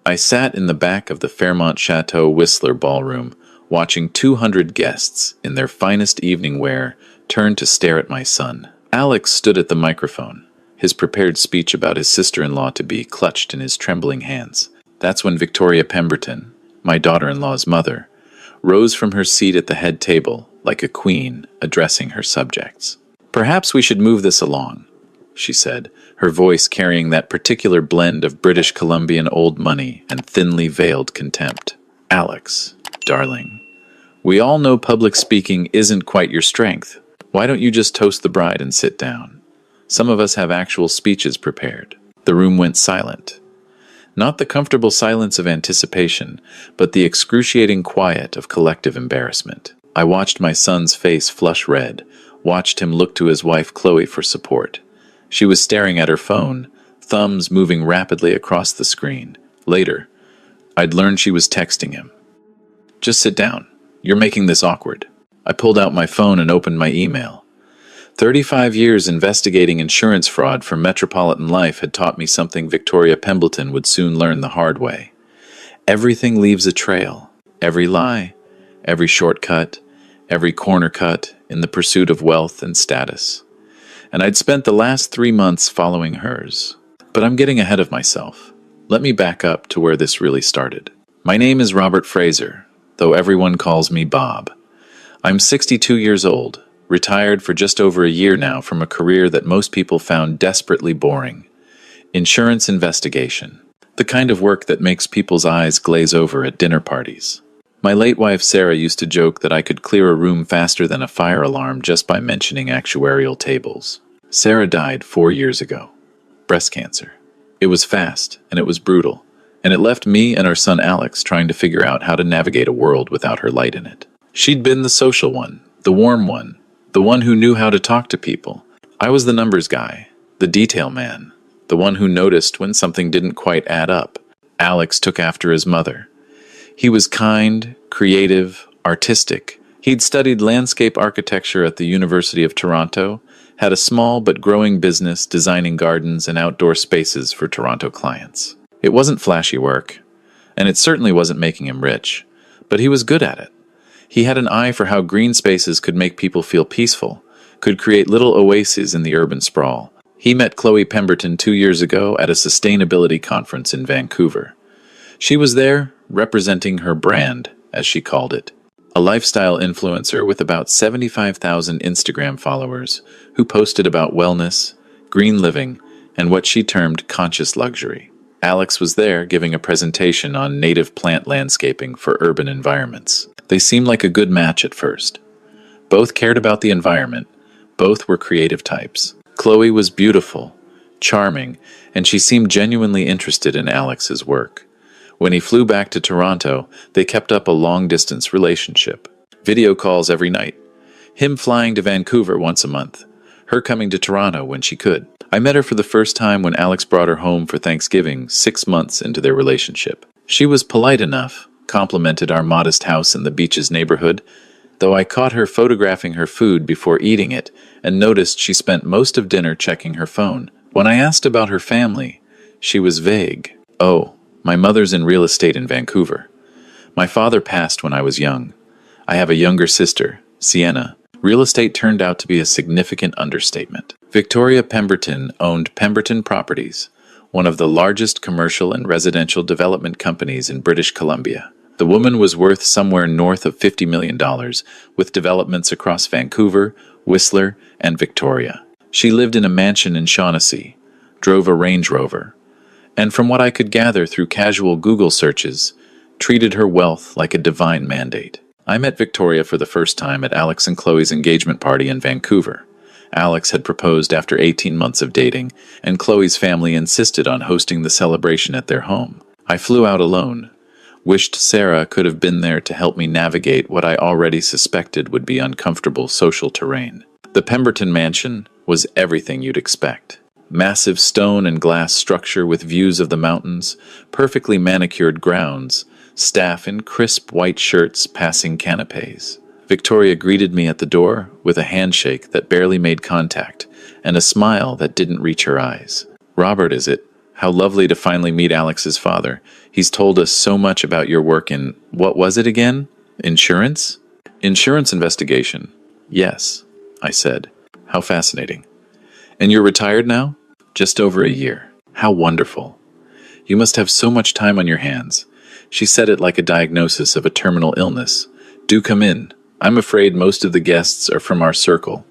I sat in the back of the Fairmont Chateau Whistler ballroom, watching 200 guests in their finest evening wear turn to stare at my son. Alex stood at the microphone, his prepared speech about his sister-in-law-to-be clutched in his trembling hands. That's when Victoria Pemberton, my daughter-in-law's mother, rose from her seat at the head table like a queen addressing her subjects. "Perhaps we should move this along," she said, her voice carrying that particular blend of British Columbian old money and thinly veiled contempt. "Alex, darling, we all know public speaking isn't quite your strength. Why don't you just toast the bride and sit down? Some of us have actual speeches prepared." The room went silent. Not the comfortable silence of anticipation, but the excruciating quiet of collective embarrassment. I watched my son's face flush red, watched him look to his wife Chloe for support. She was staring at her phone, thumbs moving rapidly across the screen. Later, I'd learned she was texting him. "Just sit down. You're making this awkward." I pulled out my phone and opened my email. 35 years investigating insurance fraud for Metropolitan Life had taught me something Victoria Pemberton would soon learn the hard way. Everything leaves a trail. Every lie, every shortcut, every corner cut in the pursuit of wealth and status. And I'd spent the last 3 months following hers. But I'm getting ahead of myself. Let me back up to where this really started. My name is Robert Fraser, though everyone calls me Bob. I'm 62 years old, retired for just over a year now from a career that most people found desperately boring. Insurance investigation. The kind of work that makes people's eyes glaze over at dinner parties. My late wife Sarah used to joke that I could clear a room faster than a fire alarm just by mentioning actuarial tables. Sarah died 4 years ago. Breast cancer. It was fast, and it was brutal, and it left me and our son Alex trying to figure out how to navigate a world without her light in it. She'd been the social one, the warm one, the one who knew how to talk to people. I was the numbers guy, the detail man, the one who noticed when something didn't quite add up. Alex took after his mother. He was kind, creative, artistic. He'd studied landscape architecture at the University of Toronto, had a small but growing business designing gardens and outdoor spaces for Toronto clients. It wasn't flashy work, and it certainly wasn't making him rich, but he was good at it. He had an eye for how green spaces could make people feel peaceful, could create little oases in the urban sprawl. He met Chloe Pemberton 2 years ago at a sustainability conference in Vancouver. She was there representing her brand, as she called it, a lifestyle influencer with about 75,000 Instagram followers who posted about wellness, green living, and what she termed conscious luxury. Alex was there giving a presentation on native plant landscaping for urban environments. They seemed like a good match at first. Both cared about the environment. Both were creative types. Chloe was beautiful, charming, and she seemed genuinely interested in Alex's work. When he flew back to Toronto, they kept up a long-distance relationship. Video calls every night. Him flying to Vancouver once a month. Her coming to Toronto when she could. I met her for the first time when Alex brought her home for Thanksgiving 6 months into their relationship. She was polite enough, complimented our modest house in the Beaches neighborhood, though I caught her photographing her food before eating it and noticed she spent most of dinner checking her phone. When I asked about her family, she was vague. "Oh, my mother's in real estate in Vancouver. My father passed when I was young. I have a younger sister, Sienna." Real estate turned out to be a significant understatement. Victoria Pemberton owned Pemberton Properties, one of the largest commercial and residential development companies in British Columbia. The woman was worth somewhere north of $50 million, with developments across Vancouver, Whistler, and Victoria. She lived in a mansion in Shaughnessy, drove a Range Rover, and from what I could gather through casual Google searches, treated her wealth like a divine mandate. I met Victoria for the first time at Alex and Chloe's engagement party in Vancouver. Alex had proposed after 18 months of dating, and Chloe's family insisted on hosting the celebration at their home. I flew out alone, wished Sarah could have been there to help me navigate what I already suspected would be uncomfortable social terrain. The Pemberton Mansion was everything you'd expect. Massive stone and glass structure with views of the mountains, perfectly manicured grounds, staff in crisp white shirts passing canapes. Victoria greeted me at the door with a handshake that barely made contact and a smile that didn't reach her eyes. "Robert, is it? How lovely to finally meet Alex's father. He's told us so much about your work in, what was it again? Insurance? Insurance investigation. Yes, I said. How fascinating. And you're retired now? Just over a year. How wonderful. You must have so much time on your hands. She said it like a diagnosis of a terminal illness. Do come in. I'm afraid most of the guests are from our circle,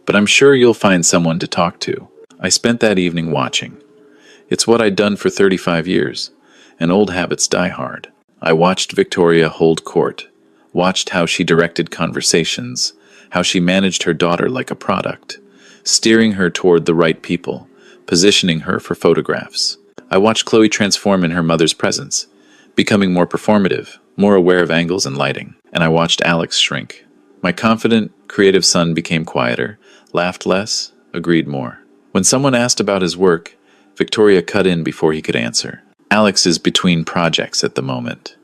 but I'm sure you'll find someone to talk to. I spent that evening watching. It's what I'd done for 35 years, and old habits die hard. I watched Victoria hold court, watched how she directed conversations, how she managed her daughter like a product, steering her toward the right people, positioning her for photographs. I watched Chloe transform in her mother's presence, becoming more performative, more aware of angles and lighting, and I watched Alex shrink. My confident, creative son became quieter, laughed less, agreed more. When someone asked about his work, Victoria cut in before he could answer. Alex is between projects at the moment.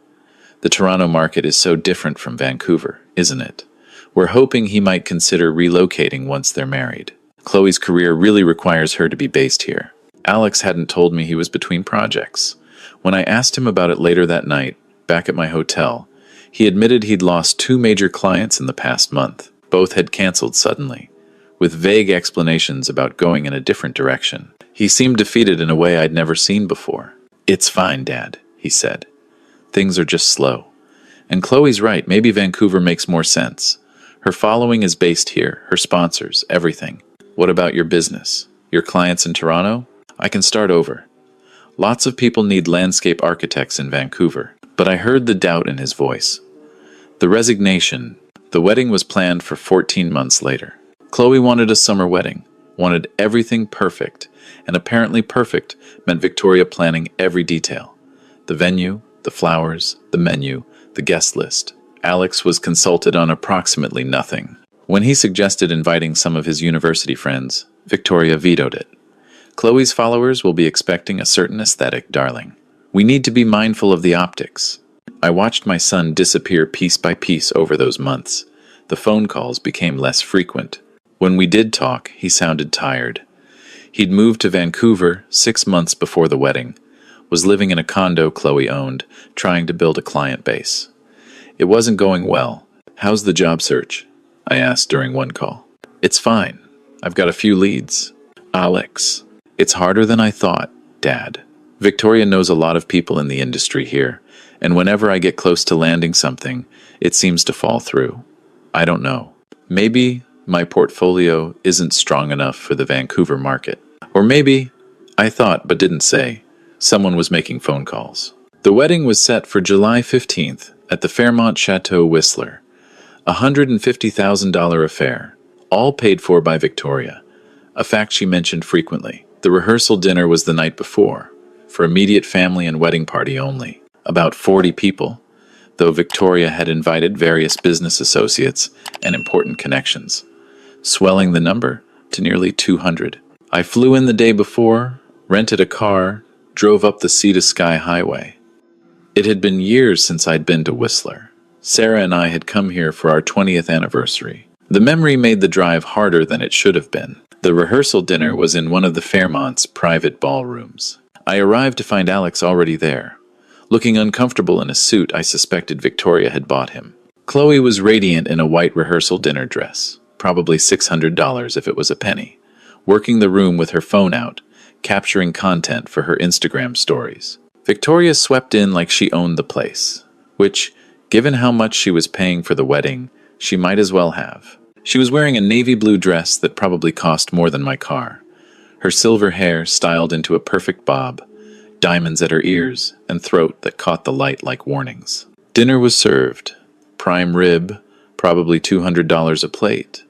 The Toronto market is so different from Vancouver, isn't it? We're hoping he might consider relocating once they're married. Chloe's career really requires her to be based here. Alex hadn't told me he was between projects. When I asked him about it later that night, back at my hotel, he admitted he'd lost 2 major clients in the past month. Both had canceled suddenly, with vague explanations about going in a different direction. He seemed defeated in a way I'd never seen before. It's fine, Dad, he said. Things are just slow. And Chloe's right, maybe Vancouver makes more sense. Her following is based here, her sponsors, everything. What about your business? Your clients in Toronto? I can start over. Lots of people need landscape architects in Vancouver, but I heard the doubt in his voice. The resignation. The wedding was planned for 14 months later. Chloe wanted a summer wedding, wanted everything perfect, and apparently perfect meant Victoria planning every detail. The venue, the flowers, the menu, the guest list. Alex was consulted on approximately nothing. When he suggested inviting some of his university friends, Victoria vetoed it. Chloe's followers will be expecting a certain aesthetic, darling. We need to be mindful of the optics. I watched my son disappear piece by piece over those months. The phone calls became less frequent. When we did talk, he sounded tired. He'd moved to Vancouver 6 months before the wedding, was living in a condo Chloe owned, trying to build a client base. It wasn't going well. How's the job search? I asked during one call. It's fine. I've got a few leads. Alex. It's harder than I thought, Dad. Victoria knows a lot of people in the industry here, and whenever I get close to landing something, it seems to fall through. I don't know. Maybe my portfolio isn't strong enough for the Vancouver market. Or maybe, I thought but didn't say, someone was making phone calls. The wedding was set for July 15th at the Fairmont Chateau Whistler. a $150,000 affair, all paid for by Victoria, a fact she mentioned frequently. The rehearsal dinner was the night before, for immediate family and wedding party only, about 40 people, though Victoria had invited various business associates and important connections, swelling the number to nearly 200. I flew in the day before, rented a car, drove up the Sea to Sky Highway. It had been years since I'd been to Whistler. Sarah and I had come here for our 20th anniversary. The memory made the drive harder than it should have been. The rehearsal dinner was in one of the Fairmont's private ballrooms. I arrived to find Alex already there. Looking uncomfortable in a suit I suspected Victoria had bought him. Chloe was radiant in a white rehearsal dinner dress, probably $600 if it was a penny, working the room with her phone out, capturing content for her Instagram stories. Victoria swept in like she owned the place, which, given how much she was paying for the wedding, she might as well have. She was wearing a navy blue dress that probably cost more than my car, her silver hair styled into a perfect bob, diamonds at her ears and throat that caught the light like warnings. Dinner was served. Prime rib, probably $200 a plate.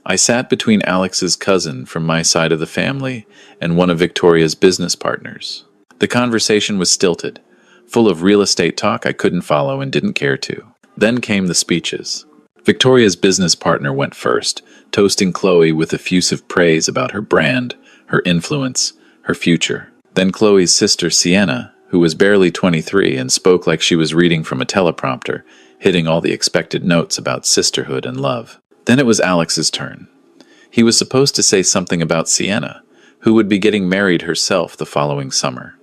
I sat between Alex's cousin from my side of the family and one of Victoria's business partners. The conversation was stilted, full of real estate talk I couldn't follow and didn't care to. Then came the speeches. Victoria's business partner went first, toasting Chloe with effusive praise about her brand, her influence, her future. Then Chloe's sister Sienna, who was barely 23 and spoke like she was reading from a teleprompter, hitting all the expected notes about sisterhood and love. Then it was Alex's turn. He was supposed to say something about Sienna, who would be getting married herself the following summer.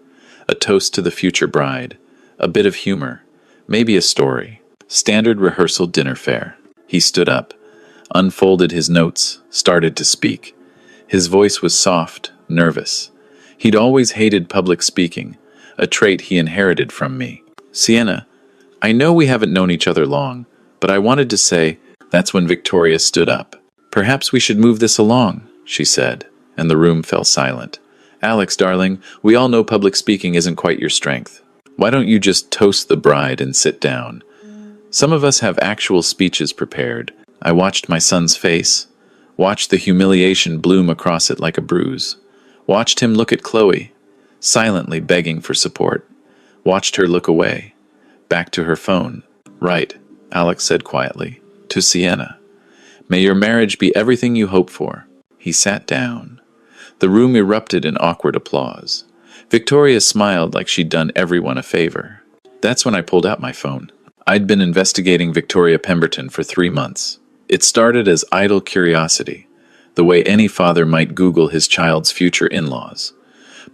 A toast to the future bride, a bit of humor, maybe a story. Standard rehearsal dinner fare. He stood up, unfolded his notes, started to speak. His voice was soft, nervous. He'd always hated public speaking, a trait he inherited from me. Sienna, I know we haven't known each other long, but I wanted to say, that's when Victoria stood up. Perhaps we should move this along, she said, and the room fell silent. Alex, darling, we all know public speaking isn't quite your strength. Why don't you just toast the bride and sit down? Some of us have actual speeches prepared. I watched my son's face, watched the humiliation bloom across it like a bruise, watched him look at Chloe, silently begging for support, watched her look away, back to her phone. Right, Alex said quietly, to Sienna. May your marriage be everything you hope for. He sat down. The room erupted in awkward applause. Victoria smiled like she'd done everyone a favor. That's when I pulled out my phone. I'd been investigating Victoria Pemberton for 3 months. It started as idle curiosity, the way any father might Google his child's future in-laws.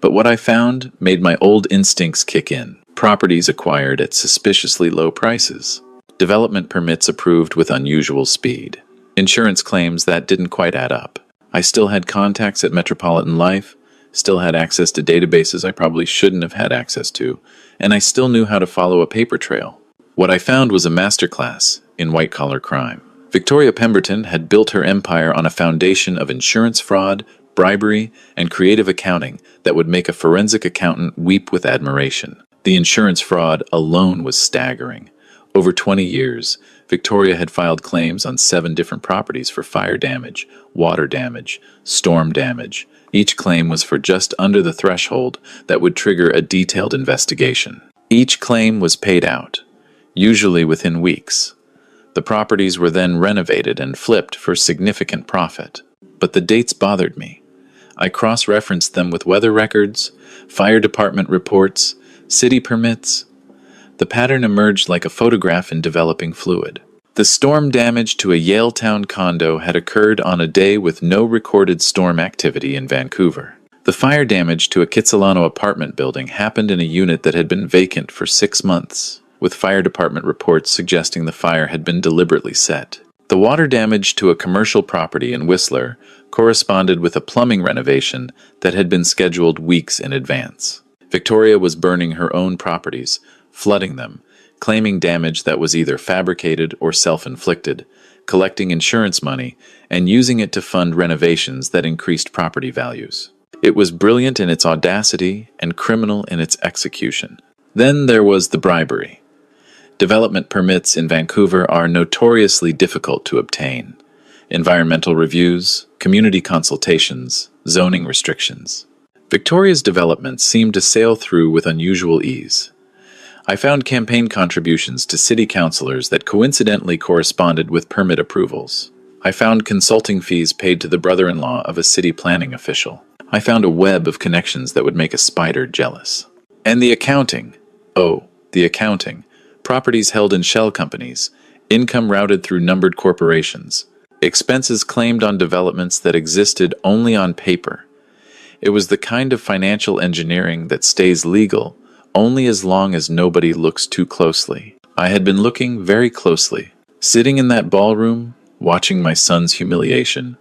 But what I found made my old instincts kick in. Properties acquired at suspiciously low prices. Development permits approved with unusual speed. Insurance claims that didn't quite add up. I still had contacts at Metropolitan Life, still had access to databases I probably shouldn't have had access to, and I still knew how to follow a paper trail. What I found was a masterclass in white-collar crime. Victoria Pemberton had built her empire on a foundation of insurance fraud, bribery, and creative accounting that would make a forensic accountant weep with admiration. The insurance fraud alone was staggering. Over 20 years, Victoria had filed claims on 7 different properties for fire damage, water damage, storm damage. Each claim was for just under the threshold that would trigger a detailed investigation. Each claim was paid out, usually within weeks. The properties were then renovated and flipped for significant profit. But the dates bothered me. I cross-referenced them with weather records, fire department reports, city permits. The pattern emerged like a photograph in developing fluid. The storm damage to a Yaletown condo had occurred on a day with no recorded storm activity in Vancouver. The fire damage to a Kitsilano apartment building happened in a unit that had been vacant for 6 months, with fire department reports suggesting the fire had been deliberately set. The water damage to a commercial property in Whistler corresponded with a plumbing renovation that had been scheduled weeks in advance. Victoria was burning her own properties, flooding them, claiming damage that was either fabricated or self-inflicted, collecting insurance money, and using it to fund renovations that increased property values. It was brilliant in its audacity and criminal in its execution. Then there was the bribery. Development permits in Vancouver are notoriously difficult to obtain. Environmental reviews, community consultations, zoning restrictions. Victoria's developments seemed to sail through with unusual ease. I found campaign contributions to city councilors that coincidentally corresponded with permit approvals. I found consulting fees paid to the brother-in-law of a city planning official. I found a web of connections that would make a spider jealous. And the accounting. Oh, the accounting. Properties held in shell companies, income routed through numbered corporations, expenses claimed on developments that existed only on paper. It was the kind of financial engineering that stays legal only as long as nobody looks too closely. I had been looking very closely. Sitting in that ballroom, watching my son's humiliation,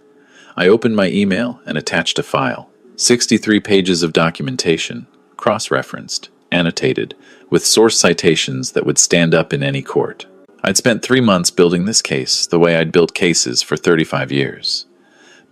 I opened my email and attached a file. 63 pages of documentation, cross-referenced, annotated, with source citations that would stand up in any court. I'd spent 3 months building this case the way I'd built cases for 35 years.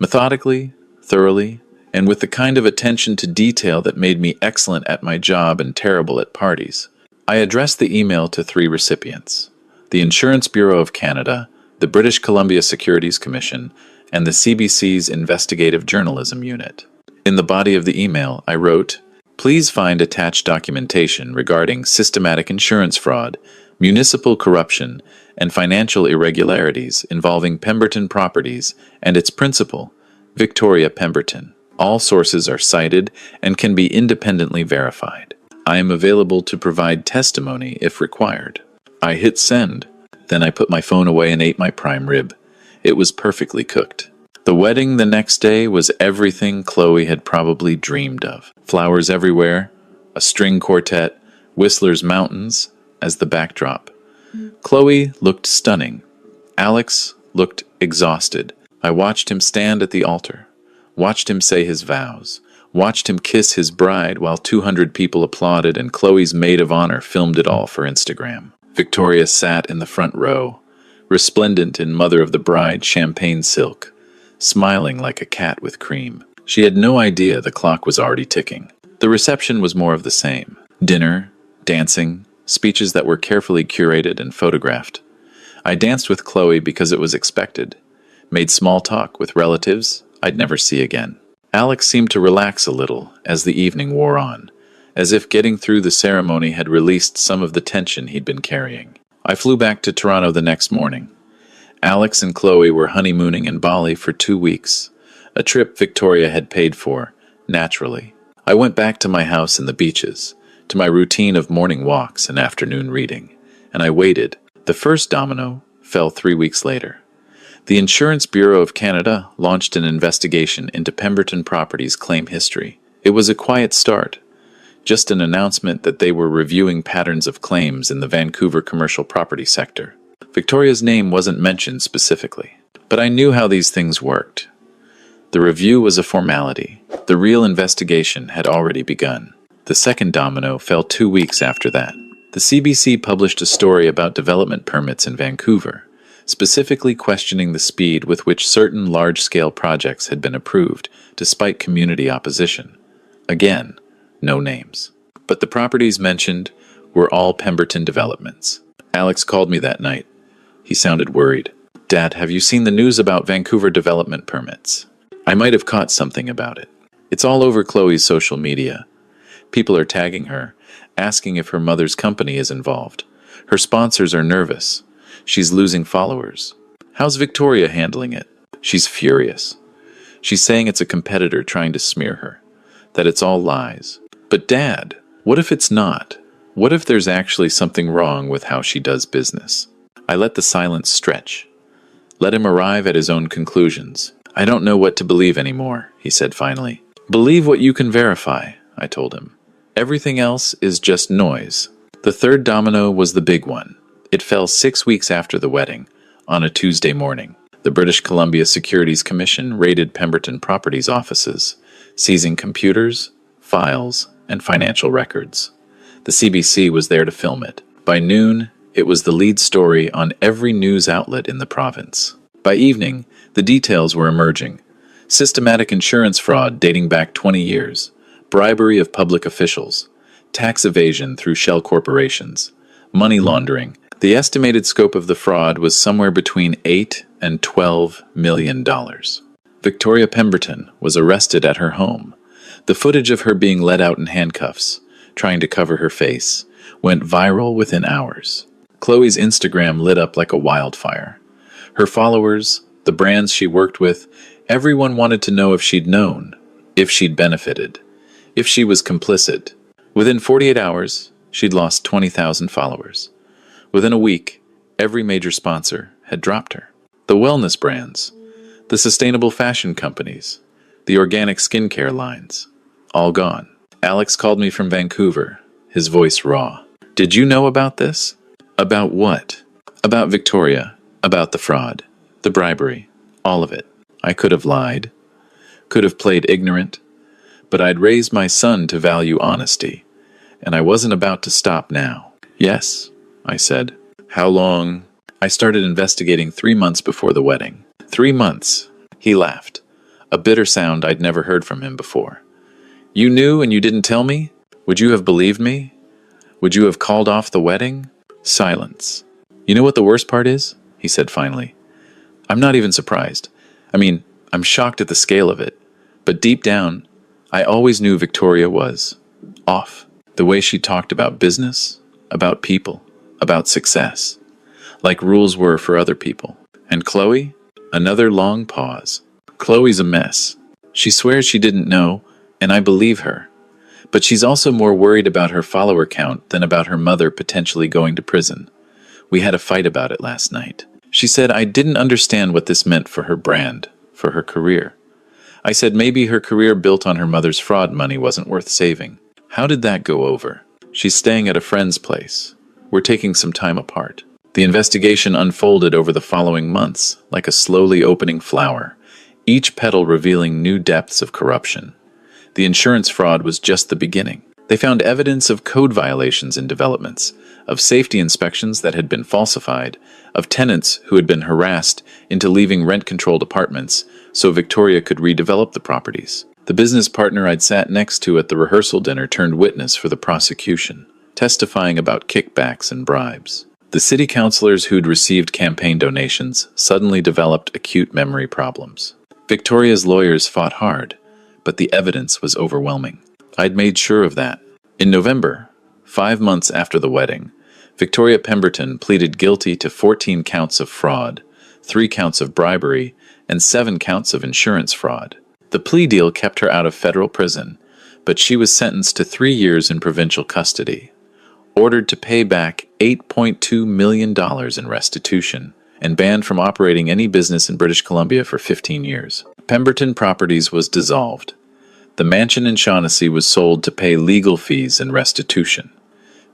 Methodically, thoroughly, and with the kind of attention to detail that made me excellent at my job and terrible at parties. I addressed the email to 3 recipients: the Insurance Bureau of Canada, the British Columbia Securities Commission, and the CBC's Investigative Journalism Unit. In the body of the email, I wrote, "Please find attached documentation regarding systematic insurance fraud, municipal corruption, and financial irregularities involving Pemberton Properties and its principal, Victoria Pemberton. All sources are cited and can be independently verified. I am available to provide testimony if required." I hit send. Then I put my phone away and ate my prime rib. It was perfectly cooked. The wedding the next day was everything Chloe had probably dreamed of. Flowers everywhere, a string quartet, Whistler's Mountains as the backdrop. Chloe looked stunning. Alex looked exhausted. I watched him stand at the altar, watched him say his vows, watched him kiss his bride while 200 people applauded and Chloe's maid of honor filmed it all for Instagram. Victoria sat in the front row, resplendent in mother of the bride champagne silk, smiling like a cat with cream. She had no idea the clock was already ticking. The reception was more of the same. Dinner, dancing, speeches that were carefully curated and photographed. I danced with Chloe because it was expected, made small talk with relatives I'd never see again. Alex seemed to relax a little as the evening wore on, as if getting through the ceremony had released some of the tension he'd been carrying. I flew back to Toronto the next morning. Alex and Chloe were honeymooning in Bali for 2 weeks, a trip Victoria had paid for, naturally. I went back to my house in the beaches, to my routine of morning walks and afternoon reading, and I waited. The first domino fell 3 weeks later. The Insurance Bureau of Canada launched an investigation into Pemberton Properties' claim history. It was a quiet start, just an announcement that they were reviewing patterns of claims in the Vancouver commercial property sector. Victoria's name wasn't mentioned specifically, but I knew how these things worked. The review was a formality. The real investigation had already begun. The second domino fell 2 weeks after that. The CBC published a story about development permits in Vancouver, specifically questioning the speed with which certain large-scale projects had been approved, despite community opposition. Again, no names. But the properties mentioned were all Pemberton developments. Alex called me that night. He sounded worried. "Dad, have you seen the news about Vancouver development permits?" I might have caught something about it. It's all over Chloe's social media. People are tagging her, asking if her mother's company is involved. Her sponsors are nervous. She's losing followers. How's Victoria handling it? She's furious. She's saying it's a competitor trying to smear her, that it's all lies. But Dad, what if it's not? What if there's actually something wrong with how she does business? I let the silence stretch. Let him arrive at his own conclusions. "I don't know what to believe anymore," he said finally. "Believe what you can verify," I told him. "Everything else is just noise." The third domino was the big one. It fell 6 weeks after the wedding, on a Tuesday morning. The British Columbia Securities Commission raided Pemberton Properties offices, seizing computers, files, and financial records. The CBC was there to film it. By noon, it was the lead story on every news outlet in the province. By evening, the details were emerging. Systematic insurance fraud dating back 20 years, bribery of public officials, tax evasion through shell corporations, money laundering. The estimated scope of the fraud was somewhere between $8 and $12 million. Victoria Pemberton was arrested at her home. The footage of her being led out in handcuffs, trying to cover her face, went viral within hours. Chloe's Instagram lit up like a wildfire. Her followers, the brands she worked with, everyone wanted to know if she'd known, if she'd benefited, if she was complicit. Within 48 hours, she'd lost 20,000 followers. Within a week, every major sponsor had dropped her. The wellness brands, the sustainable fashion companies, the organic skincare lines, all gone. Alex called me from Vancouver, his voice raw. "Did you know about this?" "About what?" "About Victoria, about the fraud, the bribery, all of it. I could have lied, could have played ignorant, but I'd raised my son to value honesty, and I wasn't about to stop now." "Yes," I said. "How long?" "I started investigating 3 months before the wedding." 3 months. He laughed, a bitter sound I'd never heard from him before. "You knew and you didn't tell me? Would you have believed me? Would you have called off the wedding?" Silence. "You know what the worst part is?" he said finally. "I'm not even surprised. I'm shocked at the scale of it. But deep down, I always knew Victoria was off. The way she talked about business, about people, about success, like rules were for other people. And Chloe?" Another long pause. "Chloe's a mess. She swears she didn't know, and I believe her. But she's also more worried about her follower count than about her mother potentially going to prison. We had a fight about it last night. She said I didn't understand what this meant for her brand, for her career. I said maybe her career built on her mother's fraud money wasn't worth saving. How did that go over? She's staying at a friend's place. We're taking some time apart. The investigation unfolded over the following months, like a slowly opening flower, each petal revealing new depths of corruption. The insurance fraud was just the beginning. They found evidence of code violations in developments, of safety inspections that had been falsified, of tenants who had been harassed into leaving rent-controlled apartments so Victoria could redevelop the properties. The business partner I'd sat next to at the rehearsal dinner turned witness for the prosecution, testifying about kickbacks and bribes. The city councilors who'd received campaign donations suddenly developed acute memory problems. Victoria's lawyers fought hard, but the evidence was overwhelming. I'd made sure of that. In November, 5 months after the wedding, Victoria Pemberton pleaded guilty to 14 counts of fraud, 3 counts of bribery, and 7 counts of insurance fraud. The plea deal kept her out of federal prison, but she was sentenced to 3 years in provincial custody, ordered to pay back $8.2 million in restitution, and banned from operating any business in British Columbia for 15 years. Pemberton Properties was dissolved. The mansion in Shaughnessy was sold to pay legal fees and restitution.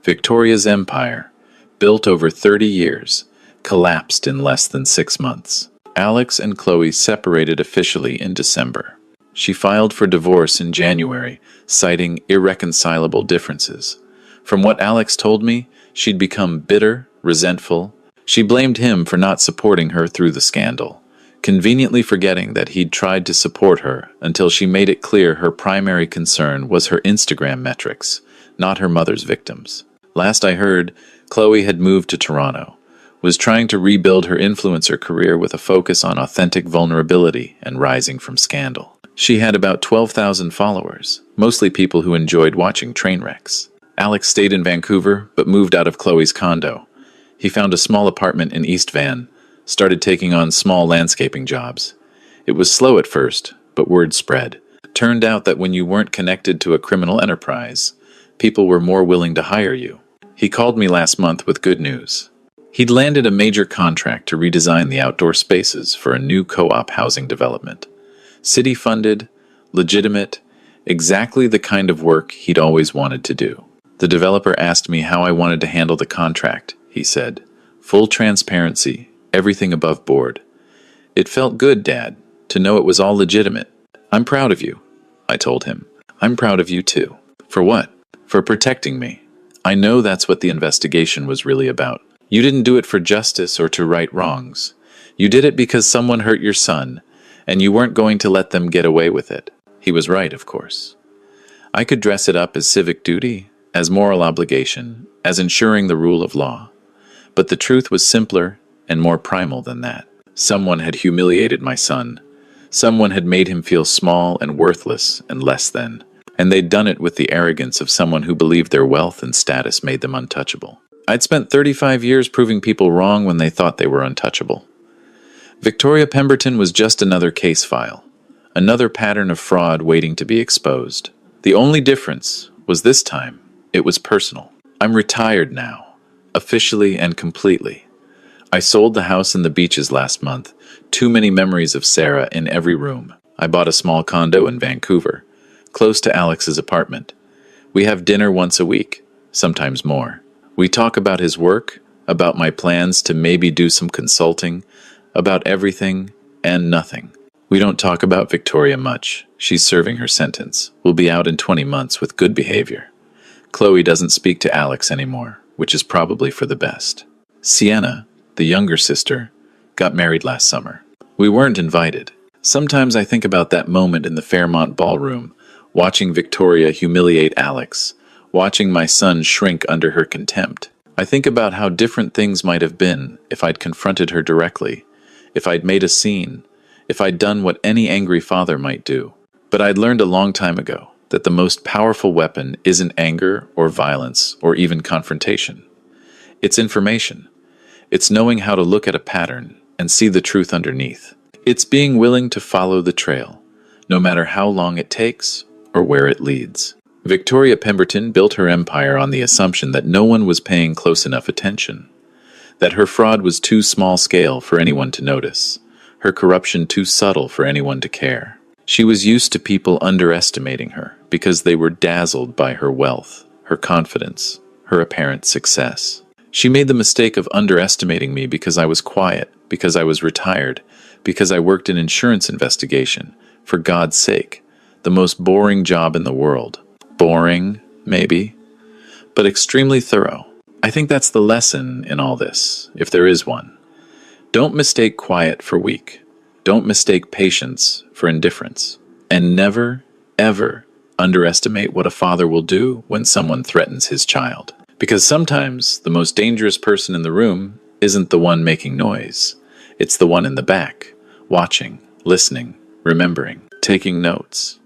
Victoria's empire, built over 30 years, collapsed in less than 6 months. Alex and Chloe separated officially in December. She filed for divorce in January, citing irreconcilable differences. From what Alex told me, she'd become bitter, resentful. She blamed him for not supporting her through the scandal, conveniently forgetting that he'd tried to support her until she made it clear her primary concern was her Instagram metrics, not her mother's victims. Last I heard, Chloe had moved to Toronto, was trying to rebuild her influencer career with a focus on authentic vulnerability and rising from scandal. She had about 12,000 followers, mostly people who enjoyed watching train wrecks. Alex stayed in Vancouver, but moved out of Chloe's condo. He found a small apartment in East Van, started taking on small landscaping jobs. It was slow at first, but word spread. It turned out that when you weren't connected to a criminal enterprise, people were more willing to hire you. He called me last month with good news. He'd landed a major contract to redesign the outdoor spaces for a new co-op housing development. City-funded, legitimate, exactly the kind of work he'd always wanted to do. The developer asked me how I wanted to handle the contract, he said. Full transparency, everything above board. It felt good, Dad, to know it was all legitimate. I'm proud of you, I told him. I'm proud of you too. For what? For protecting me. I know that's what the investigation was really about. You didn't do it for justice or to right wrongs. You did it because someone hurt your son, and you weren't going to let them get away with it. He was right, of course. I could dress it up as civic duty, as moral obligation, as ensuring the rule of law. But the truth was simpler and more primal than that. Someone had humiliated my son. Someone had made him feel small and worthless and less than. And they'd done it with the arrogance of someone who believed their wealth and status made them untouchable. I'd spent 35 years proving people wrong when they thought they were untouchable. Victoria Pemberton was just another case file, another pattern of fraud waiting to be exposed. The only difference was this time, it was personal. I'm retired now, officially and completely. I sold the house in the beaches last month, too many memories of Sarah in every room. I bought a small condo in Vancouver, close to Alex's apartment. We have dinner once a week, sometimes more. We talk about his work, about my plans to maybe do some consulting, about everything and nothing. We don't talk about Victoria much. She's serving her sentence. We'll be out in 20 months with good behavior. Chloe doesn't speak to Alex anymore, which is probably for the best. Sienna, the younger sister, got married last summer. We weren't invited. Sometimes I think about that moment in the Fairmont ballroom, watching Victoria humiliate Alex, watching my son shrink under her contempt. I think about how different things might have been if I'd confronted her directly, if I'd made a scene, if I'd done what any angry father might do. But I'd learned a long time ago that the most powerful weapon isn't anger or violence or even confrontation. It's information. It's knowing how to look at a pattern and see the truth underneath. It's being willing to follow the trail, no matter how long it takes or where it leads. Victoria Pemberton built her empire on the assumption that no one was paying close enough attention, that her fraud was too small scale for anyone to notice. her corruption too subtle for anyone to care. She was used to people underestimating her because they were dazzled by her wealth, her confidence, her apparent success. She made the mistake of underestimating me because I was quiet, because I was retired, because I worked in insurance investigation. For God's sake, the most boring job in the world. Boring, maybe, but extremely thorough. I think that's the lesson in all this, if there is one. Don't mistake quiet for weak. Don't mistake patience for indifference. And never, ever underestimate what a father will do when someone threatens his child. Because sometimes the most dangerous person in the room isn't the one making noise. It's the one in the back, watching, listening, remembering, taking notes.